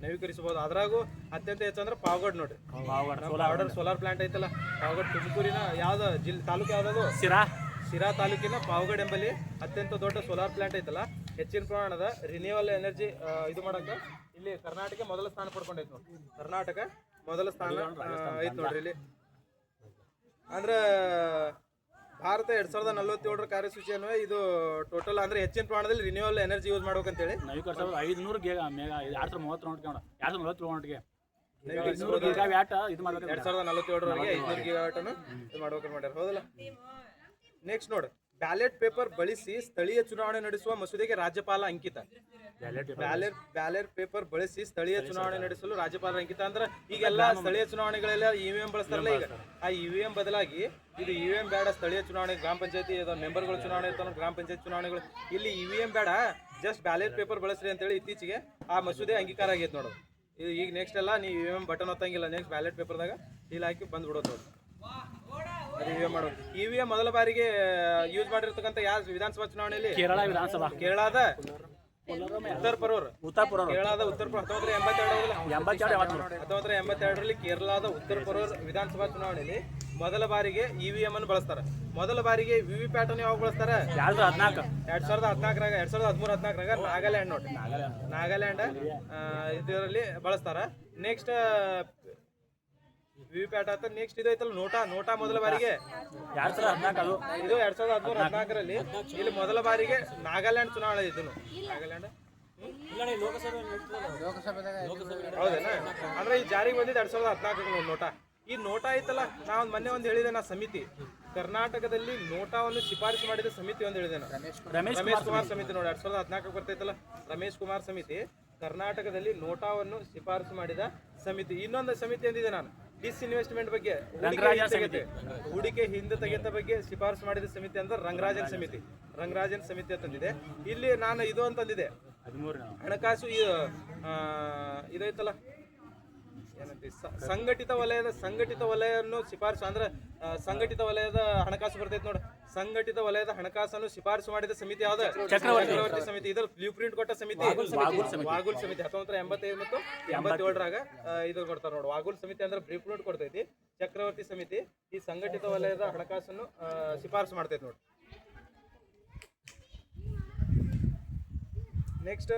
ನವೀಕರಿಸಬಹುದು. ಅದ್ರಾಗೂ ಅತ್ಯಂತ ಹೆಚ್ಚು ಅಂದ್ರೆ ಪಾವಗಡ್ ನೋಡ್ರಿ. ಪಾವಗಡ್ ಸೋಲಾರ್ ಪ್ಲಾಂಟ್ ಐತಲ್ಲ, ಪಾವಗಡ್ ತುಮಕೂರಿನ ಯಾವ್ದು ತಾಲೂಕು ಯಾವ್ದು? ಶಿರಾ ತಾಲೂಕಿನ ಪಾವಗಡ್ ಎಂಬಲ್ಲಿ ಅತ್ಯಂತ ದೊಡ್ಡ ಸೋಲಾರ್ ಪ್ಲಾಂಟ್ ಐತಲ್ಲ, ಹೆಚ್ಚಿನ ಪ್ರಮಾಣದ ರಿನ್ಯೂವಲ್ ಎನರ್ಜಿ ಇದು ಮಾಡಕ ಇಲ್ಲಿ ಕರ್ನಾಟಕ ಮೊದಲ ಸ್ಥಾನ ಪಡ್ಕೊಂಡೈತಿ ನೋಡ್ರಿ. ಕರ್ನಾಟಕ ಮೊದಲ ಸ್ಥಾನ ಐತಿ ನೋಡ್ರಿ ಇಲ್ಲಿ. ಅಂದ್ರ ಭಾರತ 2047 ಕಾರ್ಯಸೂಚಿಯನ್ನು ಇದು ಟೋಟಲ್ ಅಂದ್ರೆ ಹೆಚ್ಚಿನ ಪ್ರಮಾಣದಲ್ಲಿ ರಿನ್ಯೂವಲ್ ಎನರ್ಜಿ ಯೂಸ್ ಮಾಡ್ಬೇಕಂತೇಳಿ 500 2047ರವರೆಗೆ 500 ಗಿಗಾವ್ಯಾಟ್ ಅನ್ನು ಇದು ಮಾಡ್ಬೇಕಂತ ಮಾಡ್ಯಾರ. ಹೌದಲ್ಲ? ನೆಕ್ಸ್ಟ್ ನೋಡು, ಬ್ಯಾಲೆಟ್ ಪೇಪರ್ ಬಳಸಿ ಸ್ಥಳೀಯ ಚುನಾವಣೆ ನಡೆಸುವ ಮಸೂದೆಗೆ ರಾಜ್ಯಪಾಲ ಅಂಕಿತ. ಬ್ಯಾಲೆಟ್ ಪೇಪರ್ ಬಳಸಿ ಸ್ಥಳೀಯ ಚುನಾವಣೆ ನಡೆಸಲು ರಾಜ್ಯಪಾಲರ ಅಂಕಿತ. ಅಂದ್ರೆ ಈಗೆಲ್ಲ ಸ್ಥಳೀಯ ಚುನಾವಣೆಗಳೆಲ್ಲ EVM ಬಳಸ್ತಾರಲ್ಲ. ಈಗ ಆ EVM ಬದಲಾಗಿ ಇದು EVM ಬೇಡ, ಸ್ಥಳೀಯ ಚುನಾವಣೆ ಗ್ರಾಮ ಪಂಚಾಯತಿ ಮೆಂಬರ್ಗಳ ಚುನಾವಣೆ ಇರ್ತಾವ, ಗ್ರಾಮ ಪಂಚಾಯತ್ ಚುನಾವಣೆಗಳು, ಇಲ್ಲಿ EVM ಬೇಡ, ಜಸ್ಟ್ ಬ್ಯಾಲೆಟ್ ಪೇಪರ್ ಬಳಸ್ರಿ ಅಂತೇಳಿ ಇತ್ತೀಚೆಗೆ ಆ ಮಸೂದೆ ಅಂಗೀಕಾರ ಆಗೈತೆ ನೋಡು. ಇದು ಈಗ ನೆಕ್ಸ್ಟ್ ಎಲ್ಲ ನೀವು EVM ಬಟನ್ ಒತ್ತಂಗಿಲ್ಲ, ನೆಕ್ಸ್ಟ್ ಬ್ಯಾಲೆಟ್ ಪೇಪರ್ದಾಗ ಸೀಲ್ ಹಾಕಿ ಬಂದ್ಬಿಡೋದು ನೋಡಿ. EVM ಮಾಡೋದು. EVM ಮೊದಲ ಬಾರಿಗೆ ಯೂಸ್ ಮಾಡಿರ್ತಕ್ಕಂಥ ಯಾವ ವಿಧಾನಸಭಾ ಚುನಾವಣೆಯಲ್ಲಿ? ಕೇರಳದ ಉತ್ತರ ಪರೋರ್. ಕೇರಳದ ಉತ್ತರ ಪರೋರ್ 1982ರಲ್ಲಿ ಕೇರಳದ ಉತ್ತರ ಪರೋರ್ ವಿಧಾನಸಭಾ ಚುನಾವಣೆಯಲ್ಲಿ ಮೊದಲ ಬಾರಿಗೆ EVM ಅನ್ನು ಬಳಸ್ತಾರೆ. ಮೊದಲ ಬಾರಿಗೆ VVPAT ಅನ್ನು ಯಾವಾಗ ಬಳಸ್ತಾರೆ? 2013-14ರಾಗ ನಾಗಾಲ್ಯಾಂಡ್ ನೋಡಿ. ನಾಗಾಲ್ಯಾಂಡ್ ಇದರಲ್ಲಿ ಬಳಸ್ತಾರ. ನೆಕ್ಸ್ಟ್ VVPAT ಆತ. ನೆಕ್ಸ್ಟ್ ಇದು ಐತಲ್ಲ ನೋಟಾ ಮೊದಲ ಬಾರಿಗೆ 2013-14ರಲ್ಲಿ ಇಲ್ಲಿ ಮೊದಲ ಬಾರಿಗೆ ನಾಗಾಲ್ಯಾಂಡ್ ಚುನಾವಣೆ ಇದ್ದನು. ನಾಗಾಲ್ಯಾಂಡ್ ಹೌದೇನಾ? ಅಂದ್ರೆ ಈ ಜಾರಿಗೆ ಬಂದಿದ್ದು 2014 ನೋಟಾ. ಈ ನೋಟಾ ಐತಲ್ಲ, ನಾ ಮೊನ್ನೆ ಒಂದು ಹೇಳಿದೆ, ನಾ ಸಮಿತಿ ಕರ್ನಾಟಕದಲ್ಲಿ ನೋಟಾವನ್ನು ಶಿಫಾರಸು ಮಾಡಿದ ಸಮಿತಿ ಒಂದು ಹೇಳಿದೆ. ರಮೇಶ್ ಕುಮಾರ್ ಸಮಿತಿ ನೋಡಿ, 2014 ಬರ್ತೈತಲ್ಲ, ರಮೇಶ್ ಕುಮಾರ್ ಸಮಿತಿ ಕರ್ನಾಟಕದಲ್ಲಿ ನೋಟಾವನ್ನು ಶಿಫಾರಸು ಮಾಡಿದ ಸಮಿತಿ. ಇನ್ನೊಂದು ಸಮಿತಿ ಅಂದಿದೆ ನಾನು, ಡಿಸ್ಇನ್ವೆಸ್ಟ್ಮೆಂಟ್ ಬಗ್ಗೆ, ಹೂಡಿಕೆ ಹಿಂದೆ ತೆಗೆತ ಬಗ್ಗೆ ಶಿಫಾರಸು ಮಾಡಿದ ಸಮಿತಿ ಅಂದ್ರೆ ರಂಗರಾಜನ್ ಸಮಿತಿ ಅಂತಂದಿದೆ. ಇಲ್ಲಿ ನಾನು ಇದು ಅಂತಂದಿದೆ, ಹಣಕಾಸು ಇದೈತಲ್ಲ ಸಂಘಟಿತ ವಲಯವನ್ನು ಶಿಫಾರಸು ಅಂದ್ರೆ ಸಂಘಟಿತ ವಲಯದ ಹಣಕಾಸು ಬರ್ತೈತೆ ನೋಡಿ. ಸಂಘಟಿತ ವಲಯದ ಹಣಕಾಸನ್ನು ಶಿಫಾರಸು ಮಾಡಿದ ಸಮಿತಿ ಯಾವ್ದು? ಚಕ್ರವರ್ತಿ ಸಮಿತಿ. ಇದರ ಬ್ಲೂ ಪ್ರಿಂಟ್ ಕೊಟ್ಟ ಸಮಿತಿ ವಾಗುಲ್ ಸಮಿತಿ. 1985 ಮತ್ತು 87ರಾಗ ಇದು ಕೊಡ್ತಾರೆ ನೋಡಿ. ವಾಗುಲ್ ಸಮಿತಿ ಅಂದ್ರೆ ಬ್ಲೂ ಪ್ರಿಂಟ್ ಕೊಡ್ತೈತಿ. ಚಕ್ರವರ್ತಿ ಸಮಿತಿ ಈ ಸಂಘಟಿತ ವಲಯದ ಹಣಕಾಸನ್ನು ಶಿಫಾರಸು ಮಾಡ್ತೈತಿ ನೋಡಿ. ನೆಕ್ಸ್ಟ್